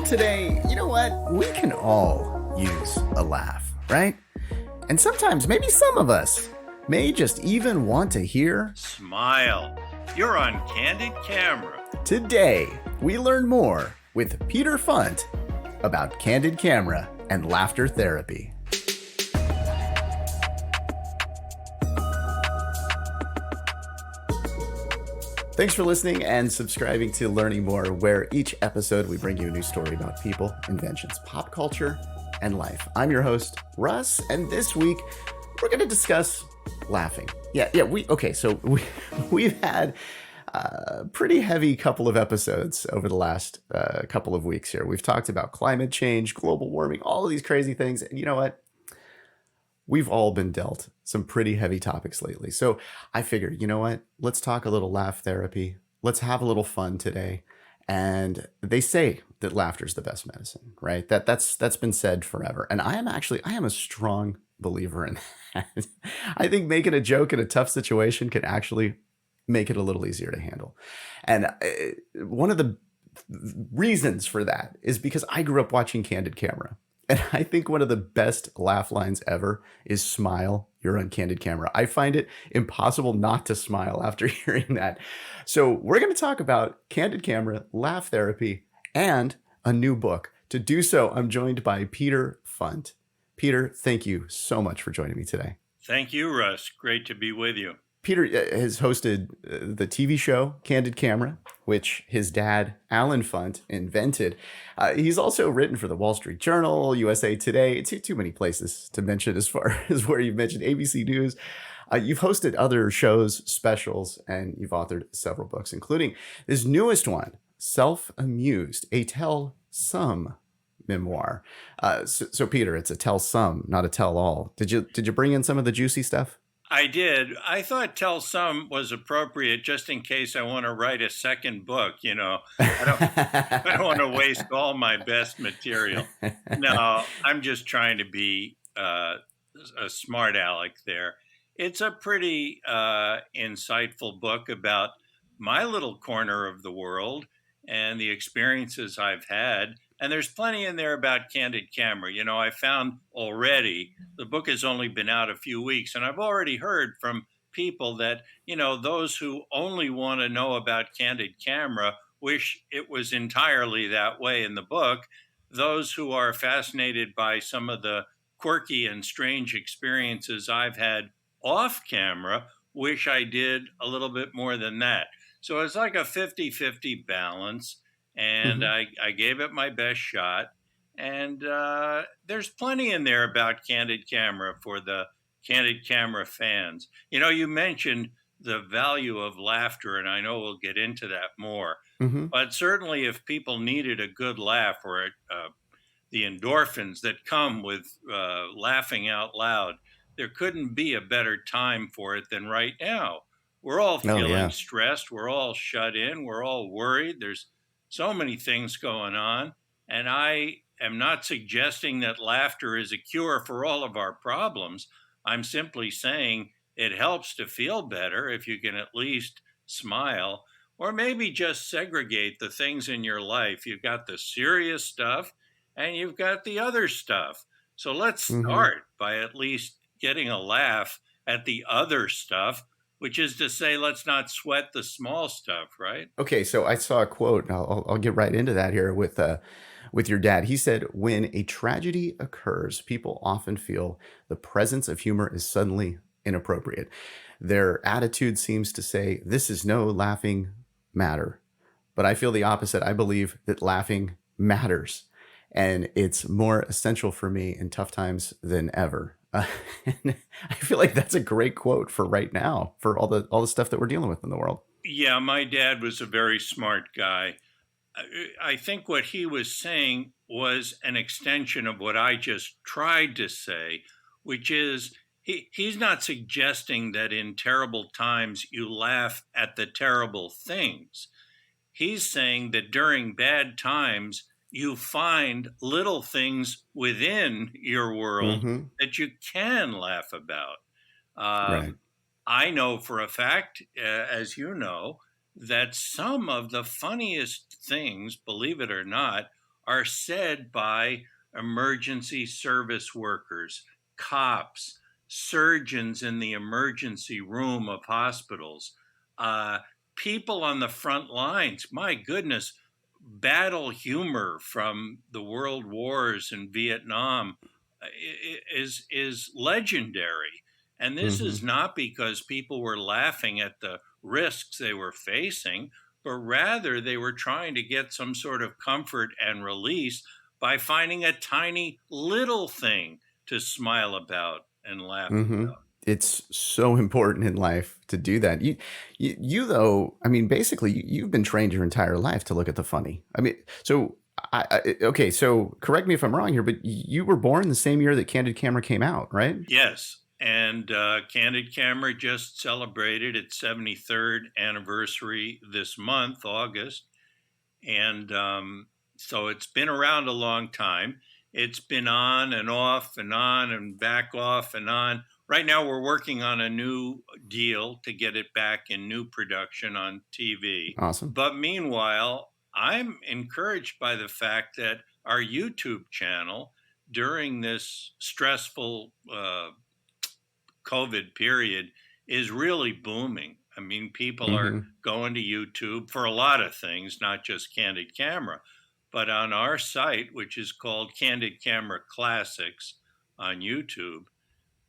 world today, you know what? We can all use a laugh, right? And sometimes, maybe some of us may just even want to hear Smile. You're on Candid Camera. Today, we learn more with Peter Funt about Candid Camera and laughter therapy. Thanks for listening and subscribing to Learning More, where each episode we bring you a new story about people, inventions, pop culture, and life. I'm your host, Russ, and this week we're going to discuss laughing. We've had a pretty heavy couple of episodes over the last couple of weeks here. We've talked about climate change, global warming, all of these crazy things, and you know what? We've all been dealt some pretty heavy topics lately. So I figured, you know what? Let's talk a little laugh therapy. Let's have a little fun today. And they say that laughter is the best medicine, right? That's been said forever. And I am a strong believer in that. I think making a joke in a tough situation can actually make it a little easier to handle. And one of the reasons for that is because I grew up watching Candid Camera. And I think one of the best laugh lines ever is "Smile, you're on Candid Camera." I find it impossible not to smile after hearing that. So we're going to talk about Candid Camera, laugh therapy, and a new book. To do so, I'm joined by Peter Funt. Peter, thank you so much for joining me today. Thank you, Russ. Great to be with you. Peter has hosted the TV show Candid Camera, which his dad, Alan Funt, invented. He's also written for the Wall Street Journal, USA Today, too many places to mention as far as where you've mentioned ABC News. You've hosted other shows, specials, and you've authored several books, including this newest one, Self-Amused, a tell-some memoir. So Peter, it's a tell-some, not a tell-all. Did you bring in some of the juicy stuff? I did. I thought tell some was appropriate just in case I want to write a second book. You know, I don't want to waste all my best material. No, I'm just trying to be a smart aleck there. It's a pretty insightful book about my little corner of the world and the experiences I've had. And there's plenty in there about Candid Camera. You know, I found already, the book has only been out a few weeks, and I've already heard from people that, you know, those who only want to know about Candid Camera wish it was entirely that way in the book. Those who are fascinated by some of the quirky and strange experiences I've had off camera wish I did a little bit more than that. So it's like a 50-50 balance. And I gave it my best shot. And there's plenty in there about Candid Camera for the Candid Camera fans. You know, you mentioned the value of laughter, and I know we'll get into that more. But certainly if people needed a good laugh or the endorphins that come with laughing out loud, there couldn't be a better time for it than right now. We're all feeling stressed. We're all shut in. We're all worried. There's so many things going on, and I am not suggesting that laughter is a cure for all of our problems. I'm simply saying it helps to feel better if you can at least smile, or maybe just segregate the things in your life. You've got the serious stuff, and you've got the other stuff. So let's start by at least getting a laugh at the other stuff, which is to say, let's not sweat the small stuff, right? Okay, so I saw a quote, and I'll get right into that here with your dad. He said, "When a tragedy occurs, people often feel the presence of humor is suddenly inappropriate. Their attitude seems to say, this is no laughing matter. But I feel the opposite. I believe that laughing matters, and it's more essential for me in tough times than ever." And I feel like that's a great quote for right now, for all the stuff that we're dealing with in the world. Yeah, my dad was a very smart guy. I think what he was saying was an extension of what I just tried to say, which is he's not suggesting that in terrible times you laugh at the terrible things. He's saying that during bad times, you find little things within your world that you can laugh about. Right. I know for a fact, as you know, that some of the funniest things, believe it or not, are said by emergency service workers, cops, surgeons in the emergency room of hospitals, uh, people on the front lines. My goodness, battle humor from the world wars in Vietnam is legendary. And this Mm-hmm. is not because people were laughing at the risks they were facing, but rather they were trying to get some sort of comfort and release by finding a tiny little thing to smile about and laugh Mm-hmm. about. It's so important in life to do that. You though, I mean, basically, you've been trained your entire life to look at the funny. I mean, so okay, so correct me if I'm wrong here, but you were born the same year that Candid Camera came out, right? Yes. And Candid Camera just celebrated its 73rd anniversary this month, August. And so it's been around a long time. It's been on and off and on and back off and on. Right now, we're working on a new deal to get it back in new production on TV. Awesome. But meanwhile, I'm encouraged by the fact that our YouTube channel during this stressful COVID period is really booming. I mean, people are Mm-hmm. going to YouTube for a lot of things, not just Candid Camera. But on our site, which is called Candid Camera Classics on YouTube,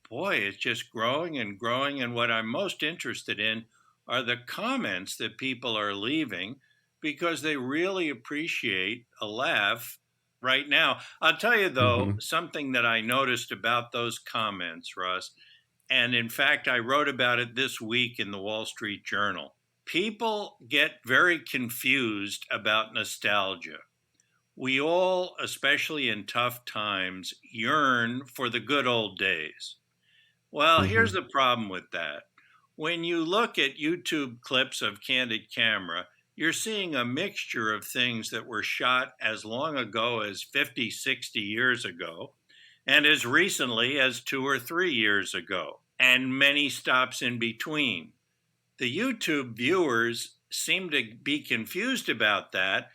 boy, it's just growing and growing. And what I'm most interested in are the comments that people are leaving because they really appreciate a laugh right now. I'll tell you, though, Mm-hmm. something that I noticed about those comments, Russ, and in fact, I wrote about it this week in the Wall Street Journal. People get very confused about nostalgia. We all, especially in tough times, yearn for the good old days. Well, here's Mm-hmm. the problem with that. When you look at YouTube clips of Candid Camera, you're seeing a mixture of things that were shot as long ago as 50, 60 years ago, and as recently as 2 or 3 years ago, and many stops in between. The YouTube viewers seem to be confused about that,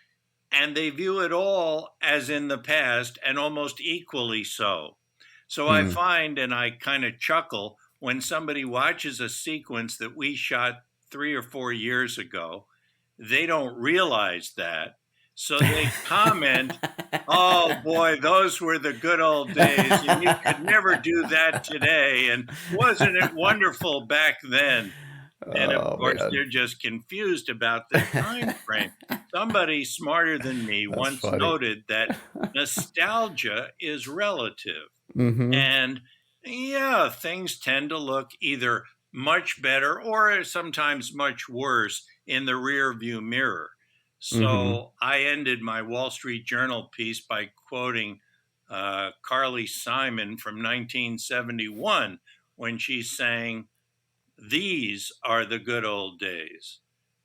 and they view it all as in the past and almost equally so. So I Mm. find, and I kind of chuckle when somebody watches a sequence that we shot 3 or 4 years ago, they don't realize that. So they comment, oh boy, those were the good old days, and you could never do that today. And wasn't it wonderful back then? And of Oh course, man. they're just confused about the time frame. Somebody smarter than me That's once funny. noted that nostalgia is relative. Mm-hmm. And yeah, things tend to look either much better or sometimes much worse in the rear view mirror. Mm-hmm. So I ended my Wall Street Journal piece by quoting Carly Simon from 1971 when she's saying, these are the good old days.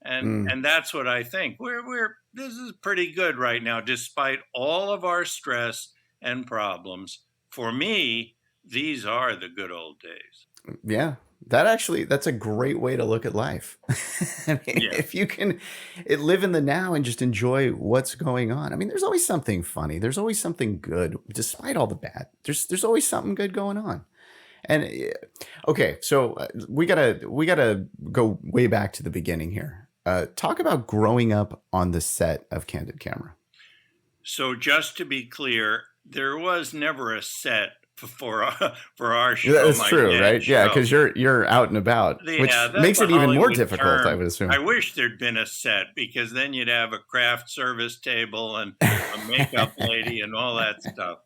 Mm. And that's what I think. We're this is pretty good right now, despite all of our stress and problems. For me, these are the good old days. Yeah. That's a great way to look at life. I mean, Yeah. if you can live in the now and just enjoy what's going on. I mean, there's always something funny. There's always something good, despite all the bad. There's always something good going on. And okay, so we gotta go way back to the beginning here. Talk about growing up on the set of Candid Camera. So just to be clear, there was never a set for our Yeah, show, that's my true, dad's right? Yeah, show. because you're out and about, Yeah, which that's makes a it even more Hollywood difficult, I term. would I assume. wish there'd been a set because then you'd have a craft service table and a makeup lady and all that stuff.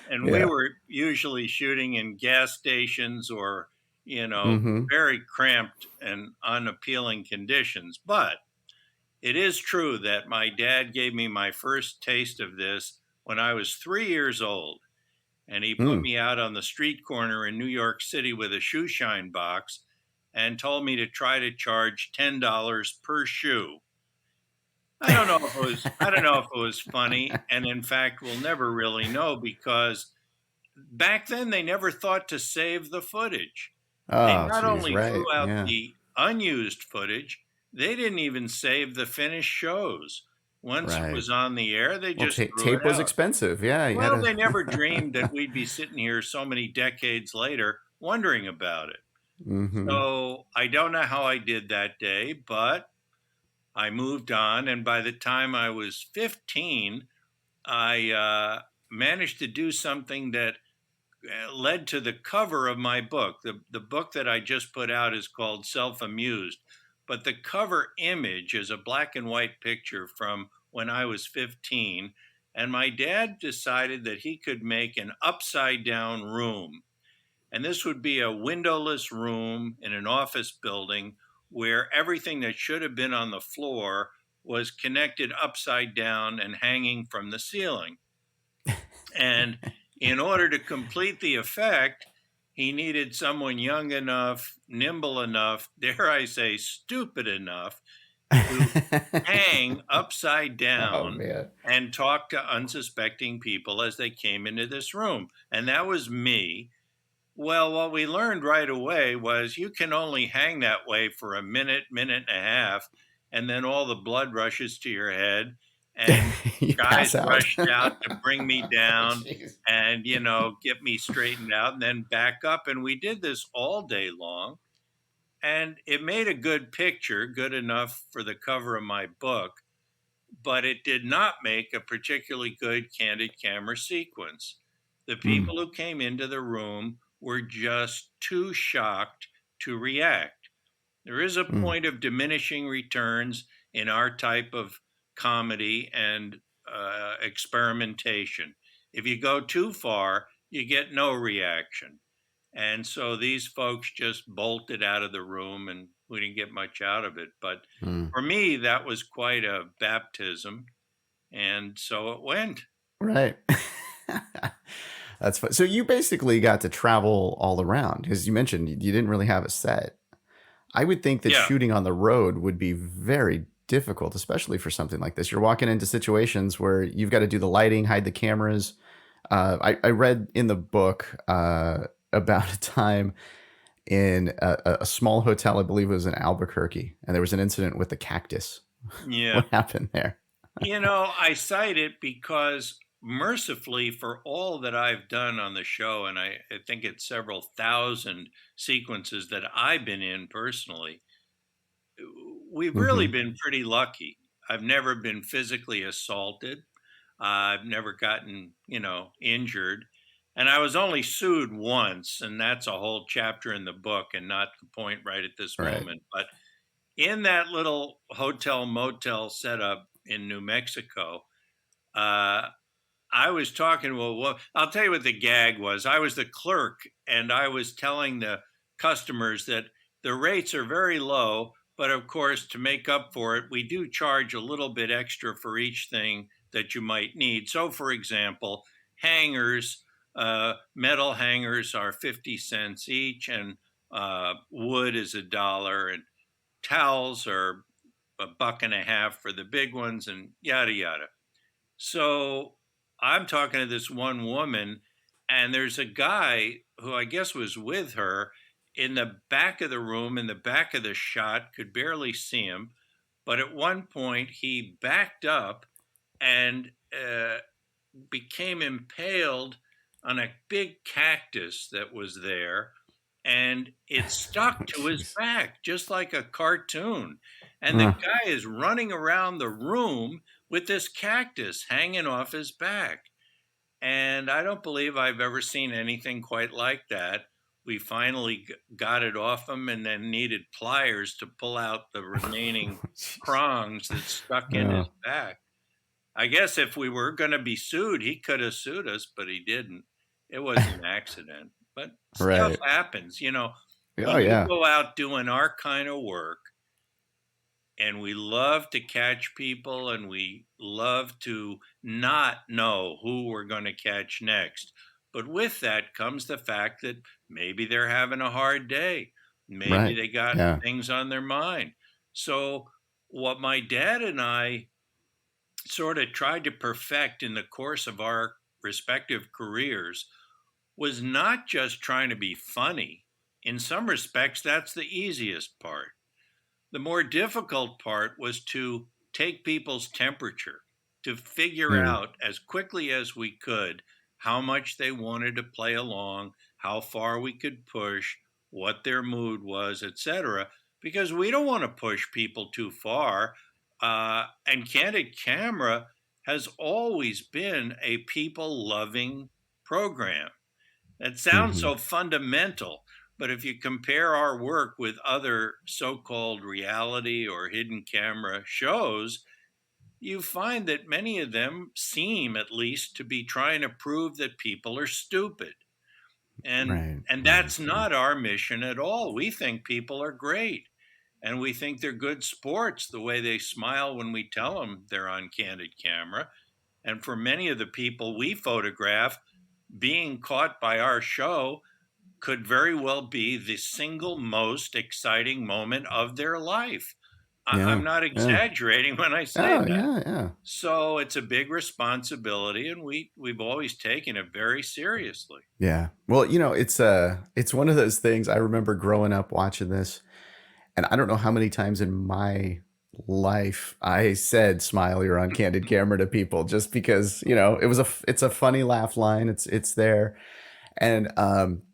And we Yeah. were usually shooting in gas stations or, Mm-hmm. very cramped and unappealing conditions. But it is true that my dad gave me my first taste of this when I was 3 years old. And he put Mm. me out on the street corner in New York City with a shoe shine box and told me to try to charge $10 per shoe. I don't know if it was funny, and in fact we'll never really know because back then they never thought to save the footage. They Oh, not geez, only right. threw out Yeah. the unused footage, they didn't even save the finished shows. Once it Right. was on the air, they Well, just threw tape it was out. expensive. Yeah, you had Well, they never to. dreamed that we'd be sitting here so many decades later wondering about it. Hmm. So I don't know how I did that day, but I moved on. And by the time I was 15, I managed to do something that led to the cover of my book. The book that I just put out is called Self Amused, but the cover image is a black and white picture from when I was 15. And my dad decided that he could make an upside down room. And this would be a windowless room in an office building where everything that should have been on the floor was connected upside down and hanging from the ceiling. And in order to complete the effect, he needed someone young enough, nimble enough, dare I say, stupid enough to hang upside Oh down man. and talk to unsuspecting people as they came into this room. And that was me. Well, what we learned right away was you can only hang that way for a minute, minute and a half, and then all the blood rushes to your head, and You guys pass out. rushed out to bring me down Jeez. and, get me straightened out and then back up. And we did this all day long. And it made a good picture, good enough for the cover of my book, but it did not make a particularly good candid camera sequence. The Mm, people who came into the room were just too shocked to react. There is a mm, point of diminishing returns in our type of comedy and experimentation. If you go too far, you get no reaction. And so these folks just bolted out of the room and we didn't get much out of it. But mm. for me, that was quite a baptism. And so it went. Right. That's fun. So you basically got to travel all around because you mentioned you didn't really have a set. I would think that Yeah. shooting on the road would be very difficult, especially for something like this. You're walking into situations where you've got to do the lighting, hide the cameras. I read in the book about a time in a small hotel, I believe it was in Albuquerque, and there was an incident with the cactus. Yeah. What happened there? I cite it because mercifully for all that I've done on the show, and I think it's several thousand sequences that I've been in personally, we've really Hmm. been pretty lucky. I've never been physically assaulted. I've never gotten, injured. And I was only sued once, and that's a whole chapter in the book and not the point right at this Right. moment. But in that little hotel motel setup in New Mexico, uh, I was talking. Well, I'll tell you what the gag was. I was the clerk, and I was telling the customers that the rates are very low, but of course, to make up for it, we do charge a little bit extra for each thing that you might need. So, for example, hangers, metal hangers are 50 cents each, and wood is $1, and towels are a buck and a half for the big ones, and yada yada. So I'm talking to this one woman, and there's a guy who I guess was with her in the back of the room, in the back of the shot, could barely see him. But at one point, he backed up and became impaled on a big cactus that was there, and it stuck to his Jeez. back just like a cartoon. And the Uh, guy is running around the room with this cactus hanging off his back. And I don't believe I've ever seen anything quite like that. We finally got it off him and then needed pliers to pull out the remaining Jeez. prongs that stuck in Uh, his back. I guess if we were going to be sued, he could have sued us, but he didn't. It was an accident. But stuff right. happens. Oh When we yeah. go out doing our kind of work and we love to catch people and we love to not know who we're going to catch next. But with that comes the fact that maybe they're having a hard day. Maybe Right. they got Yeah. things on their mind. So, what my dad and I sort of tried to perfect in the course of our respective careers was not just trying to be funny. In some respects, that's the easiest part. The more difficult part was to take people's temperature, to figure Mm. out as quickly as we could how much they wanted to play along, how far we could push, what their mood was, etc. Because we don't want to push people too far. And Candid Camera has always been a people loving program. It sounds Hmm. so fundamental, but if you compare our work with other so called reality or hidden camera shows, you find that many of them seem at least to be trying to prove that people are stupid. And Right, and right, that's right. not our mission at all. We think people are great and we think they're good sports the way they smile when we tell them they're on Candid Camera. And for many of the people we photograph, being caught by our show could very well be the single most exciting moment of their life. Yeah, I'm not yeah. exaggerating when I say Oh, that. yeah, yeah. So it's a big responsibility, and we've always taken it very seriously. Yeah. Well, it's one of those things. I remember growing up watching this, and I don't know how many times in my life I said "smile, you're on Candid Camera" to people, just because, it's a funny laugh line. It's there. And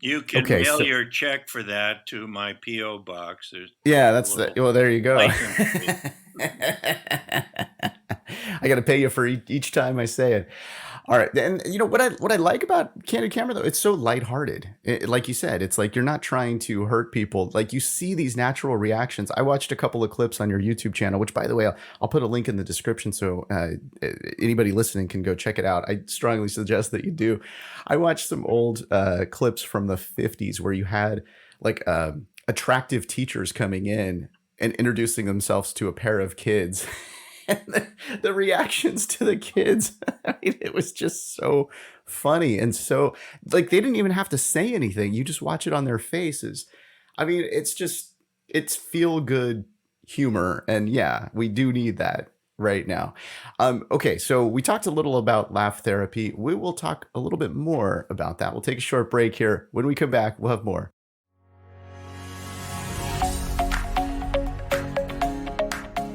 You can okay, mail so your check for that to my PO box. There's yeah, a that's the little well, there you go. license fee. I got to pay you for each time I say it. All right, and what I like about Candid Camera though, it's so lighthearted. Like you said, it's like you're not trying to hurt people. Like you see these natural reactions. I watched a couple of clips on your YouTube channel, which by the way, I'll put a link in the description so anybody listening can go check it out. I strongly suggest that you do. I watched some old clips from the 50s where you had like attractive teachers coming in and introducing themselves to a pair of kids. And the reactions to the kids, I mean, it was just so funny. And so, like, they didn't even have to say anything. You just watch it on their faces. I mean, it's feel good humor. And yeah, we do need that right now. Okay, so we talked a little about laugh therapy. We will talk a little bit more about that. We'll take a short break here. When we come back, we'll have more.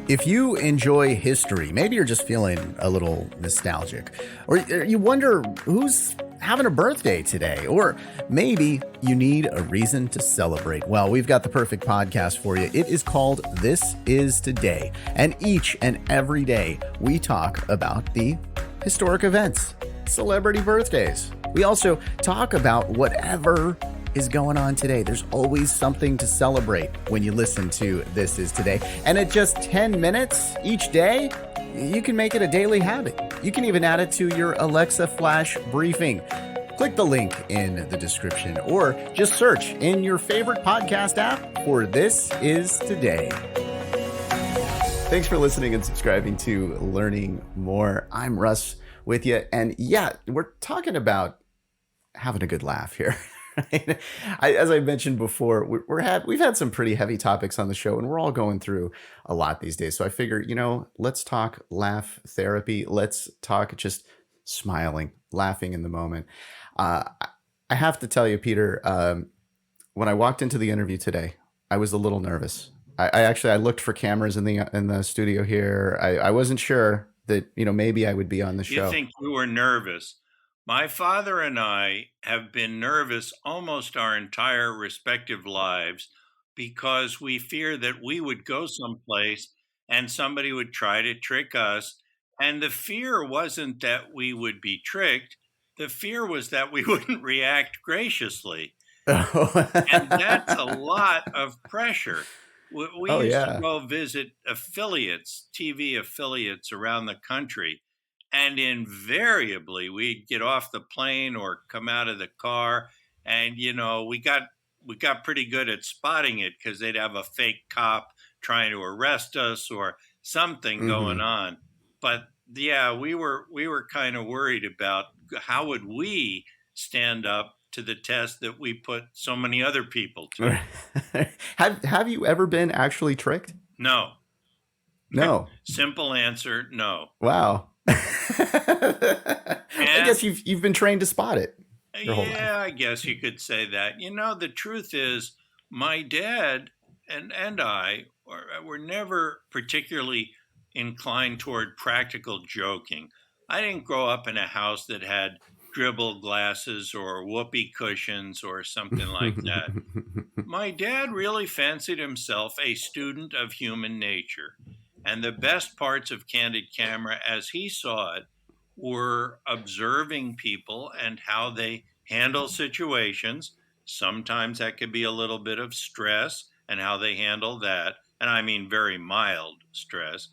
If you enjoy history, maybe you're just feeling a little nostalgic, or you wonder who's having a birthday today, or maybe you need a reason to celebrate. Well, we've got the perfect podcast for you. It is called This Is Today, and each and every day we talk about the historic events, celebrity birthdays. We also talk about whatever is going on today. There's always something to celebrate when you listen to This Is Today. And at just 10 minutes each day, you can make it a daily habit. You can even add it to your Alexa Flash briefing. Click the link in the description or just search in your favorite podcast app for This Is Today. Thanks for listening and subscribing to Learning More. I'm Russ with you. And yeah, we're talking about having a good laugh here. As I mentioned before, we've had some pretty heavy topics on the show, and we're all going through a lot these days. So I figure, let's talk laugh therapy. Let's talk just smiling, laughing in the moment. I have to tell you, Peter, when I walked into the interview today, I was a little nervous. I looked for cameras in the studio here. I wasn't sure that maybe I would be on the You show. think you were nervous? My father and I have been nervous almost our entire respective lives because we fear that we would go someplace and somebody would try to trick us. And the fear wasn't that we would be tricked, the fear was that we wouldn't react graciously. And that's a lot of pressure. We Oh used to yeah. go visit affiliates, TV affiliates around the country. And invariably, we'd get off the plane or come out of the car, and we got pretty good at spotting it because they'd have a fake cop trying to arrest us or something going Hmm. on. But yeah, we were kind of worried about how would we stand up to the test that we put so many other people to. Have you ever been actually tricked? No. No. Simple answer, no. Wow. I And guess you've been trained to spot it your whole life. yeah, I guess you could say that. The truth is, my dad and I were never particularly inclined toward practical joking. I didn't grow up in a house that had dribble glasses or whoopee cushions or something like that. My dad really fancied himself a student of human nature. And the best parts of Candid Camera, as he saw it, were observing people and how they handle situations. Sometimes that could be a little bit of stress and how they handle that. And I mean very mild stress.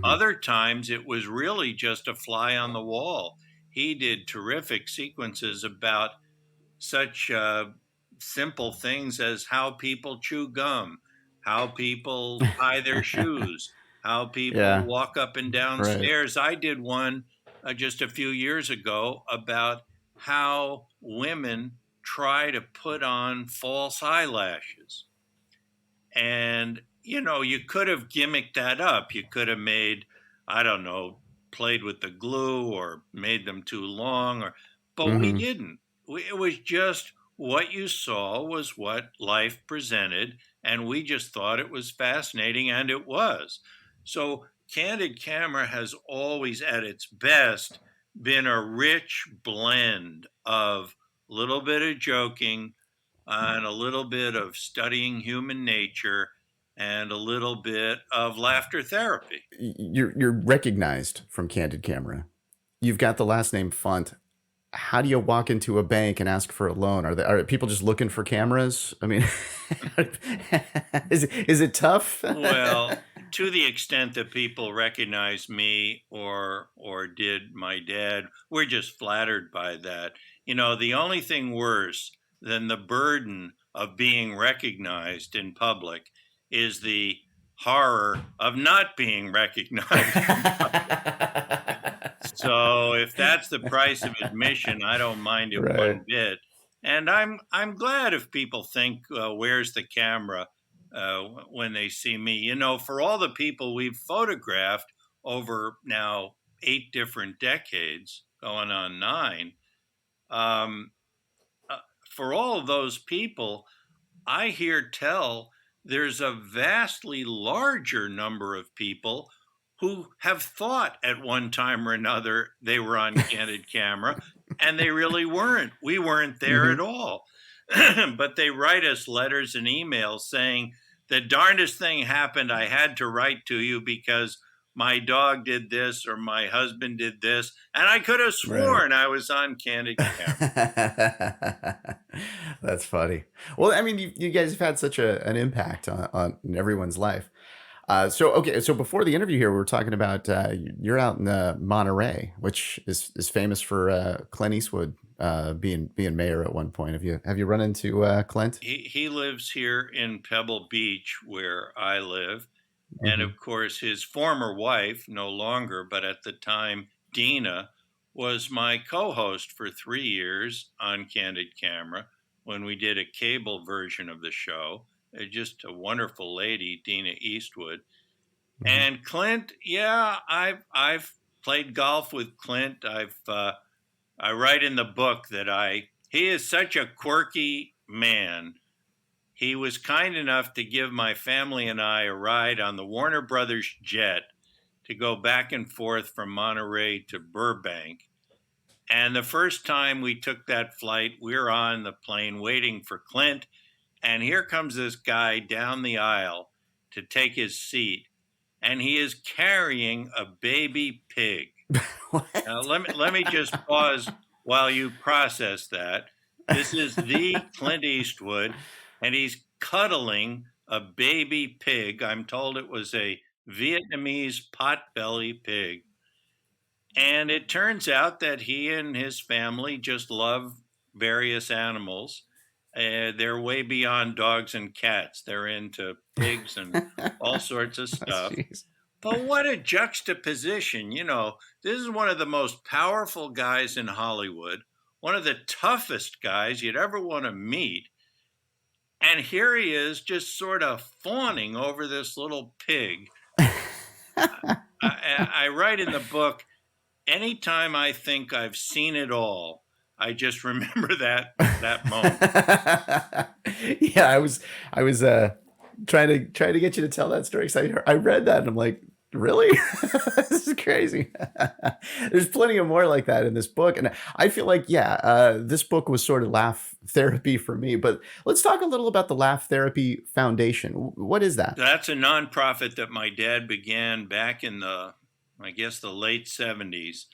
Other times it was really just a fly on the wall. He did terrific sequences about such simple things as how people chew gum, how people tie their shoes, how people Yeah, walk up and down right. stairs. I did one just a few years ago about how women try to put on false eyelashes. And, you could have gimmicked that up. You could have made, I don't know, played with the glue or made them too long, but we Hmm. didn't. It was just what you saw was what life presented, and we just thought it was fascinating, and it was. So, Candid Camera has always, at its best, been a rich blend of a little bit of joking, and a little bit of studying human nature and a little bit of laughter therapy. You're recognized from Candid Camera. You've got the last name Funt. How do you walk into a bank and ask for a loan? Are people just looking for cameras? I mean, is it tough? Well, to the extent that people recognize me or did my dad, we're just flattered by that. The only thing worse than the burden of being recognized in public is the horror of not being recognized. So if that's the price of admission, I don't mind it Right. one bit. And I'm glad if people think, "Where's the camera?" When they see me. For all the people we've photographed over now 8 different decades, going on 9, um, for all of those people, I hear tell there's a vastly larger number of people who have thought at one time or another they were on Candid Camera, and they really weren't. We weren't there at Hmm. all. But they write us letters and emails saying, the darndest thing happened. I had to write to you because my dog did this or my husband did this, and I could have Right. sworn I was on Candid Camera. That's funny. Well, I mean, you guys have had such an impact on everyone's life. So before the interview here, we were talking about you're out in Monterey, which is famous for Clint Eastwood being mayor at one point. Have you run into Clint? He lives here in Pebble Beach, where I live. And Hmm. of course, his former wife, no longer, but at the time, Dina, was my co host for 3 years on Candid Camera when we did a cable version of the show. Just a wonderful lady, Dina Eastwood. Hmm. And Clint, yeah, I've played golf with Clint. I write in the book that he is such a quirky man. He was kind enough to give my family and I a ride on the Warner Brothers jet to go back and forth from Monterey to Burbank. And the first time we took that flight, we were on the plane waiting for Clint. And here comes this guy down the aisle to take his seat. And he is carrying a baby pig. Now, What? let me just pause while you process that. This is the Clint Eastwood, and he's cuddling a baby pig. I'm told it was a Vietnamese potbelly pig. And it turns out that he and his family just love various animals. They're way beyond dogs and cats. They're into pigs and all sorts of stuff. Jeez. But what a juxtaposition. This is one of the most powerful guys in Hollywood, one of the toughest guys you'd ever want to meet. And here he is just sort of fawning over this little pig. I write in the book, anytime I think I've seen it all, I just remember that moment. Yeah, I was trying to get you to tell that story because I read that and I'm like, Really? This is crazy. There's plenty of more like that in this book. And I feel like, yeah, this book was sort of laugh therapy for me. But let's talk a little about the Laugh Therapy Foundation. What is that? That's a nonprofit that my dad began back in I guess, the late 70s,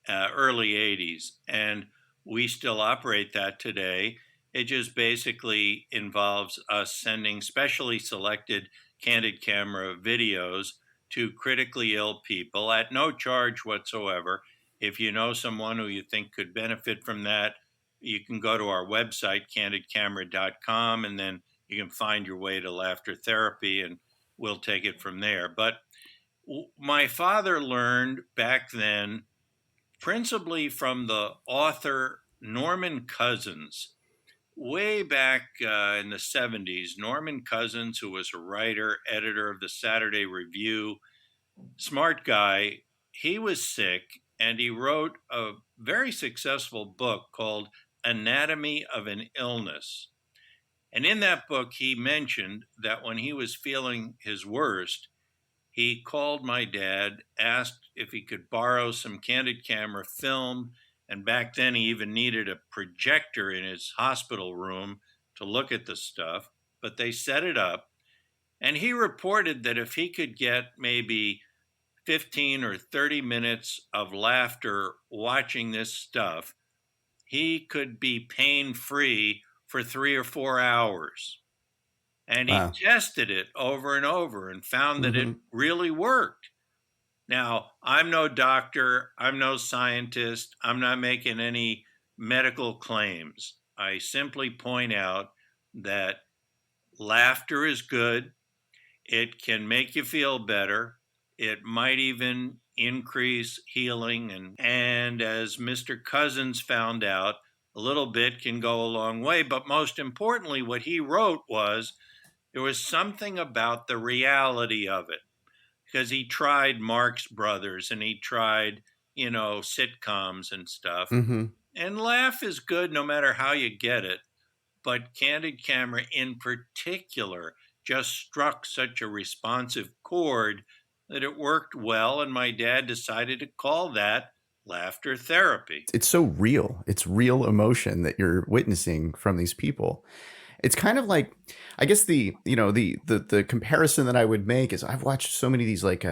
early 80s. And we still operate that today. It just basically involves us sending specially selected Candid Camera videos to critically ill people at no charge whatsoever. If you know someone who you think could benefit from that, you can go to our website, candidcamera.com, and then you can find your way to laughter therapy, and we'll take it from there. But my father learned back then, principally from the author Norman Cousins. Way back in the 70s, Norman Cousins, who was a writer, editor of the Saturday Review, smart guy, he was sick, and he wrote a very successful book called Anatomy of an Illness. And in that book, he mentioned that when he was feeling his worst, he called my dad, asked if he could borrow some Candid Camera film. And back then, he even needed a projector in his hospital room to look at the stuff. But they set it up. And he reported that if he could get maybe 15 or 30 minutes of laughter watching this stuff, he could be pain-free for 3 or 4 hours. And he Wow. tested it over and over and found that it really worked. Now, I'm no doctor, I'm no scientist, I'm not making any medical claims. I simply point out that laughter is good. It can make you feel better. It might even increase healing. And as Mr. Cousins found out, a little bit can go a long way. But most importantly, what he wrote was there was something about the reality of it, because he tried Marx Brothers and he tried, sitcoms and stuff. And laugh is good no matter how you get it. But Candid Camera in particular just struck such a responsive chord that it worked well. And my dad decided to call that laughter therapy. It's so real. It's real emotion that you're witnessing from these people. It's kind of like, I guess the comparison that I would make is I've watched so many of these like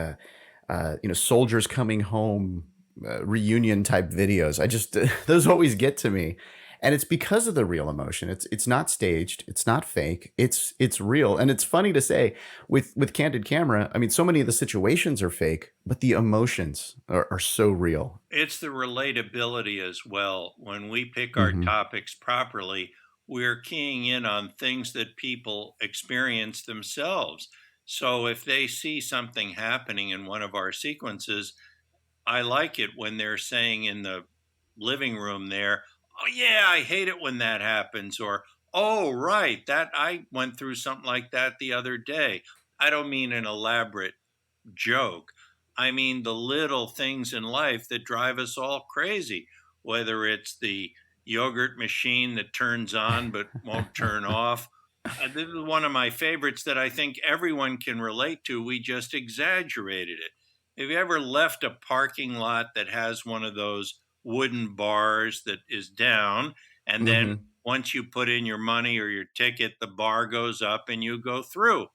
soldiers coming home reunion type videos. I just those always get to me, and it's because of the real emotion. It's not staged. It's not fake. It's real, and it's funny to say with Candid Camera. I mean, so many of the situations are fake, but the emotions are so real. It's the relatability as well. When we pick our topics properly, we're keying in on things that people experience themselves. So if they see something happening in one of our sequences, I like it when they're saying in the living room there, "Oh yeah, I hate it when that happens," or "Oh right, that I went through something like that the other day." I don't mean an elaborate joke. I mean the little things in life that drive us all crazy, whether it's the yogurt machine that turns on but won't turn off. This is one of my favorites that I think everyone can relate to. We just exaggerated it. Have you ever left a parking lot that has one of those wooden bars that is down, and then once you put in your money or your ticket, the bar goes up and you go through?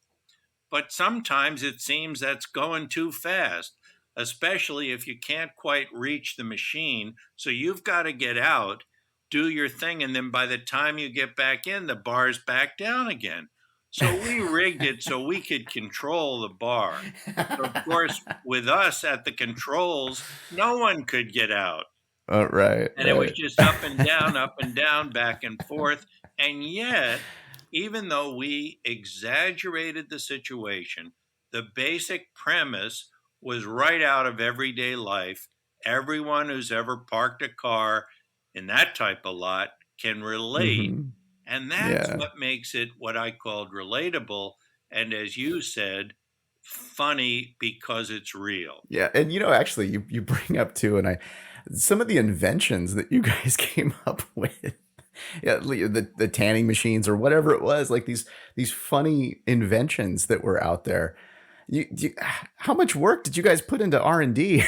But sometimes it seems that's going too fast, especially if you can't quite reach the machine. So you've got to get out, do your thing, and then by the time you get back in, the bar's back down again. So we rigged it so we could control the bar. So of course, with us at the controls, no one could get out. Oh, right. And it was just up and down, back and forth. And yet, even though we exaggerated the situation, the basic premise was right out of everyday life. Everyone who's ever parked a car in that type of lot can relate. And that's what makes it what I called relatable. And as you said, funny because it's real. Yeah. And actually you bring up too, and some of the inventions that you guys came up with. Yeah, the tanning machines or whatever it was, like these funny inventions that were out there. How much work did you guys put into R&D?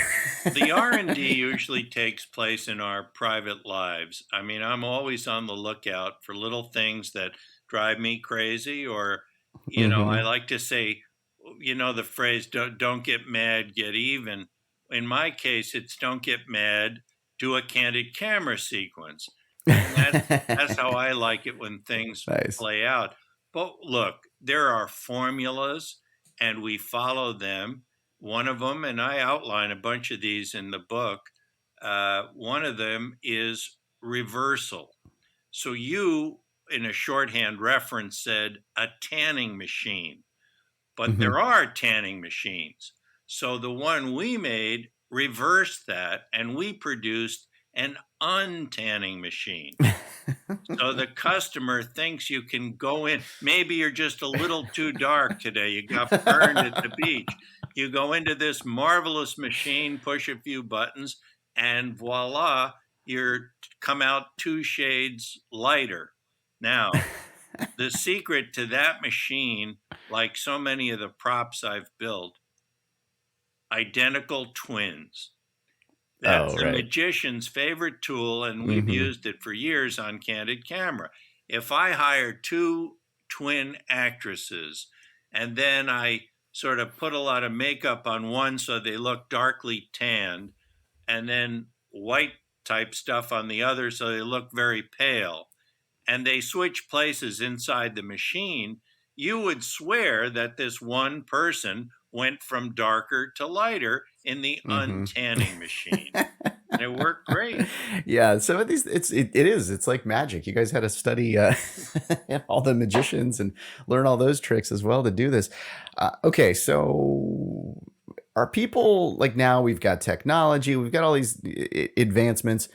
The R&D usually takes place in our private lives. I mean, I'm always on the lookout for little things that drive me crazy, or, I Hmm. like to say, the phrase, don't get mad, get even. In my case, it's don't get mad, do a candid camera sequence. And that's how I like it when things Nice. play out. But look, there are formulas and we follow them. One of them, and I outline a bunch of these in the book, one of them is reversal. So you, in a shorthand reference, said a tanning machine, but Hmm. there are tanning machines. So the one we made reversed that, and we produced an untanning machine. So the customer thinks you can go in. Maybe you're just a little too dark today. You got burned at the beach. You go into this marvelous machine, push a few buttons, and voila, you're come out 2 shades lighter. Now, the secret to that machine, like so many of the props I've built, identical twins. That's Oh, the right. magician's favorite tool, and we've Hmm. used it for years on Candid Camera. If I hire two twin actresses and then I sort of put a lot of makeup on one so they look darkly tanned, and then white type stuff on the other so they look very pale, and they switch places inside the machine, you would swear that this one person went from darker to lighter in the Hmm. untanning machine. And it worked great. Yeah, some of these it is. It's like magic. You guys had to study all the magicians and learn all those tricks as well to do this. Okay, so are people like now we've got technology, we've got all these advancements.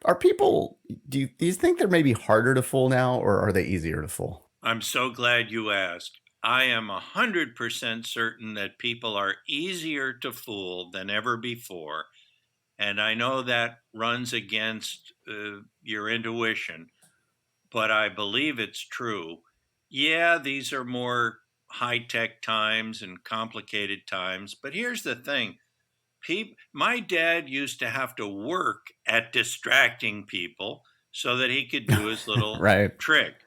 Are people do you think they're maybe harder to fool now or are they easier to fool? I'm so glad you asked. I am 100% certain that people are easier to fool than ever before. And I know that runs against your intuition, but I believe it's true. Yeah, these are more high tech times and complicated times. But here's the thing, my dad used to have to work at distracting people so that he could do his little Right. trick.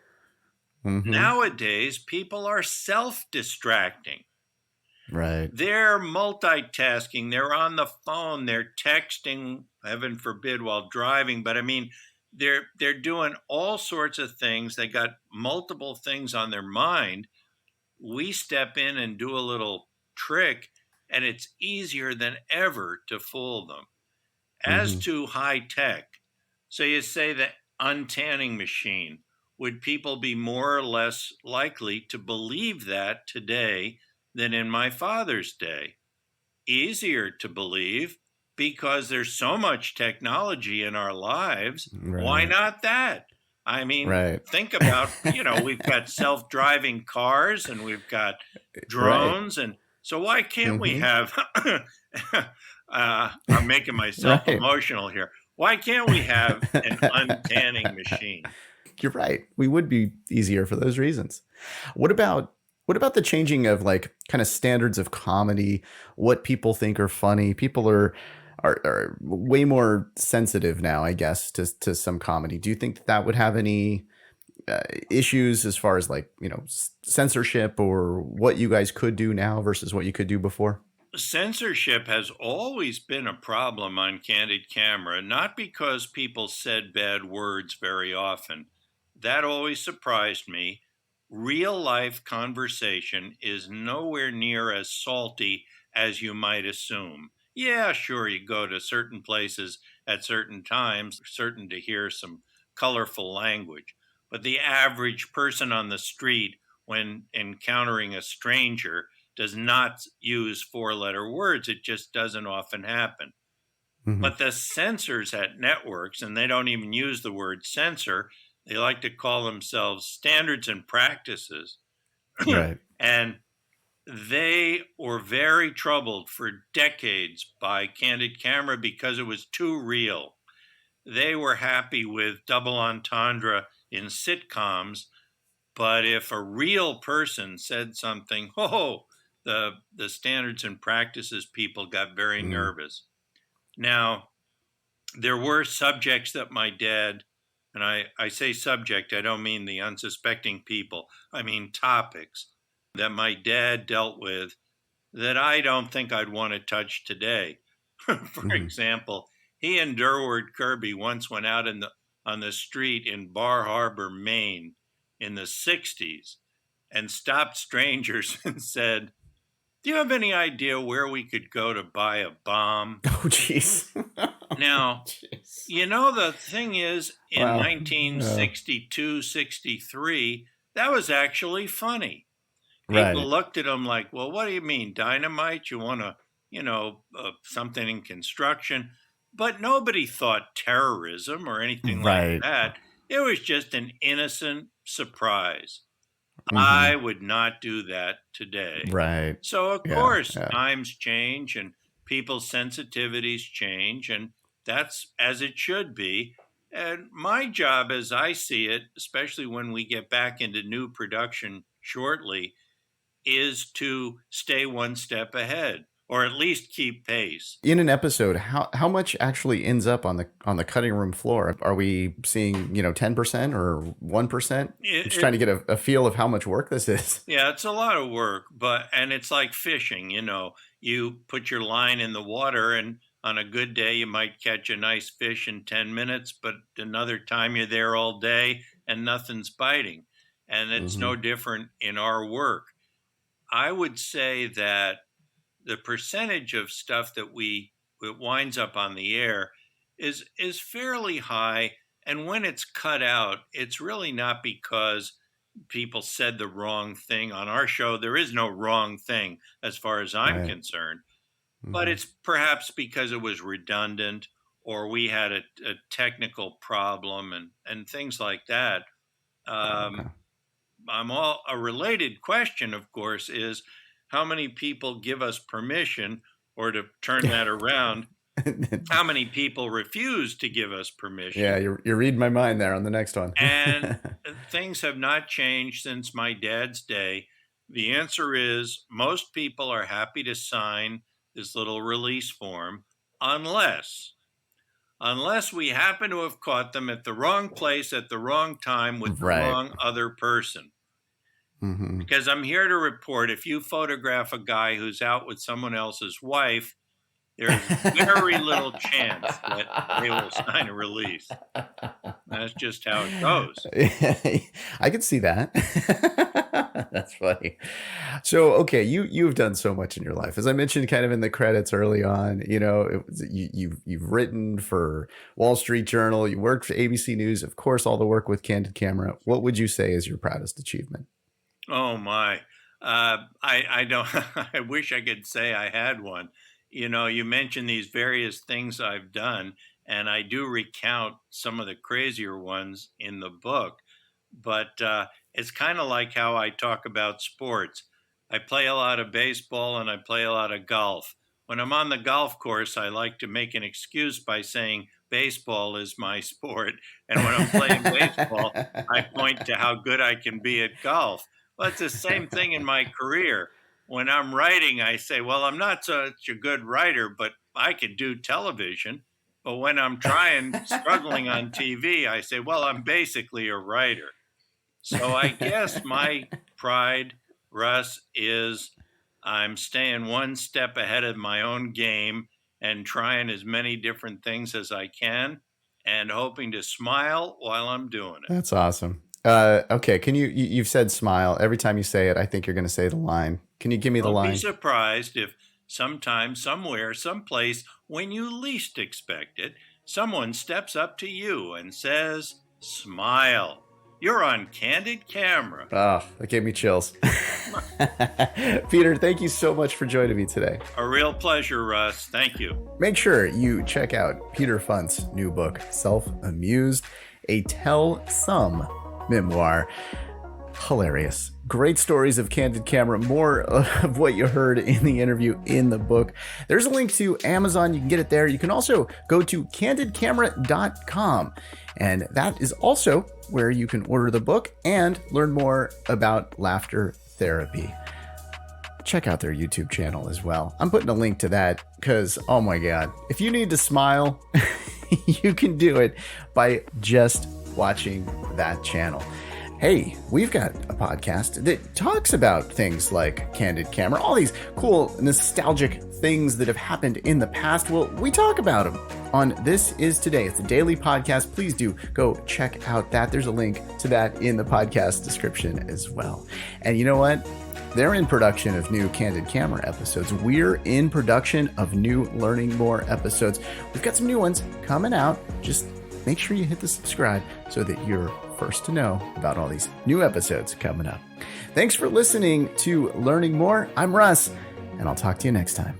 Hmm. Nowadays, people are self distracting. Right. They're multitasking, they're on the phone, they're texting, heaven forbid, while driving. But I mean, they're doing all sorts of things. They got multiple things on their mind. We step in and do a little trick, and it's easier than ever to fool them. As Hmm. to high tech, so you say the untanning machine, would people be more or less likely to believe that today than in my father's day? Easier to believe because there's so much technology in our lives. Why Right. not that? I mean, Right. think about, we've got self driving cars and we've got Right. drones. And so why can't we Hmm. have, I'm making myself Right. emotional here. Why can't we have an untanning machine? You're right. We would be easier for those reasons. What about what about the changing of like kind of standards of comedy, what people think are funny? People are way more sensitive now, I guess, to some comedy. Do you think that, that would have any issues as far as like, censorship or what you guys could do now versus what you could do before? Censorship has always been a problem on Candid Camera, not because people said bad words very often. That always surprised me. Real life conversation is nowhere near as salty as you might assume. Yeah, sure, you go to certain places at certain times, certain to hear some colorful language. But the average person on the street, when encountering a stranger, does not use 4 letter words. It just doesn't often happen. Hmm. But the censors at networks, and they don't even use the word censor, they like to call themselves standards and practices. Right. And they were very troubled for decades by Candid Camera because it was too real. They were happy with double entendre in sitcoms, but if a real person said something, oh, the standards and practices people got very nervous. Now, there were subjects that my dad, and I say subject, I don't mean the unsuspecting people, I mean topics that my dad dealt with that I don't think I'd want to touch today. For example, he and Durward Kirby once went out on the street in Bar Harbor, Maine in the 60s and stopped strangers and said, "Do you have any idea where we could go to buy a bomb?" Oh, jeez. Now, Jeez. you know, the thing is, in Wow. 1962, 63, that was actually funny. Right. People looked at him like, well, what do you mean, dynamite? You want to, something in construction? But nobody thought terrorism or anything Right. like that. It was just an innocent surprise. Mhm. I would not do that today. Right. So, of Yeah, course, yeah. times change and people's sensitivities change, and that's as it should be. And my job, as I see it, especially when we get back into new production shortly, is to stay one step ahead or at least keep pace. In an episode, how much actually ends up on the cutting room floor? Are we seeing 10% or 1%? Just trying to get a feel of how much work this is. Yeah, it's a lot of work, and it's like fishing. You put your line in the water, and on a good day, you might catch a nice fish in 10 minutes, but another time you're there all day and nothing's biting. And it's no different in our work. I would say that the percentage of stuff that it winds up on the air is fairly high. And when it's cut out, it's really not because people said the wrong thing. On our show, there is no wrong thing as far as I'm concerned, but it's perhaps because it was redundant or we had a technical problem and things like that. A related question, of course, is how many people give us permission, or to turn that around, how many people refuse to give us permission? Yeah, you're reading my mind there on the next one. And things have not changed since my dad's day. The answer is most people are happy to sign this little release form unless we happen to have caught them at the wrong place at the wrong time with the wrong other person. Because I'm here to report, if you photograph a guy who's out with someone else's wife, there's very little chance that they will sign a release. That's just how it goes. I can see that. That's funny. So, okay, you've done so much in your life. As I mentioned kind of in the credits early on, you've written for Wall Street Journal, you worked for ABC News, of course, all the work with Candid Camera. What would you say is your proudest achievement? Oh my. I don't I wish I could say I had one. You mentioned these various things I've done, and I do recount some of the crazier ones in the book, but it's kind of like how I talk about sports. I play a lot of baseball and I play a lot of golf. When I'm on the golf course, I like to make an excuse by saying baseball is my sport. And when I'm playing baseball, I point to how good I can be at golf. Well, it's the same thing in my career. When I'm writing, I say, well, I'm not such a good writer, but I could do television. But when I'm struggling on TV, I say, well, I'm basically a writer. So I guess my pride, Russ, is I'm staying one step ahead of my own game and trying as many different things as I can and hoping to smile while I'm doing it. That's awesome. Okay, can you've said smile. Every time you say it, I think you're going to say the line. Can you give me the line? Don't be surprised if sometime, somewhere, someplace, when you least expect it, someone steps up to you and says, smile. You're on Candid Camera. Oh, that gave me chills. Peter, thank you so much for joining me today. A real pleasure, Russ. Thank you. Make sure you check out Peter Funt's new book, Self-Amused, a Tell Some memoir. Hilarious. Great stories of Candid Camera. More of what you heard in the interview in the book. There's a link to Amazon. You can get it there. You can also go to candidcamera.com. And that is also where you can order the book and learn more about laughter therapy. check out their YouTube channel as well. I'm putting a link to that because, oh my God, if you need to smile, you can do it by just watching that channel. Hey, we've got a podcast that talks about things like Candid Camera, all these cool nostalgic things that have happened in the past. Well, we talk about them on This Is Today. It's a daily podcast. Please do go check out that. There's a link to that in the podcast description as well. And you know what? They're in production of new Candid Camera episodes. We're in production of new Learning More episodes. We've got some new ones coming out. Just make sure you hit the subscribe so that you're first to know about all these new episodes coming up. Thanks for listening to Learning More. I'm Russ, and I'll talk to you next time.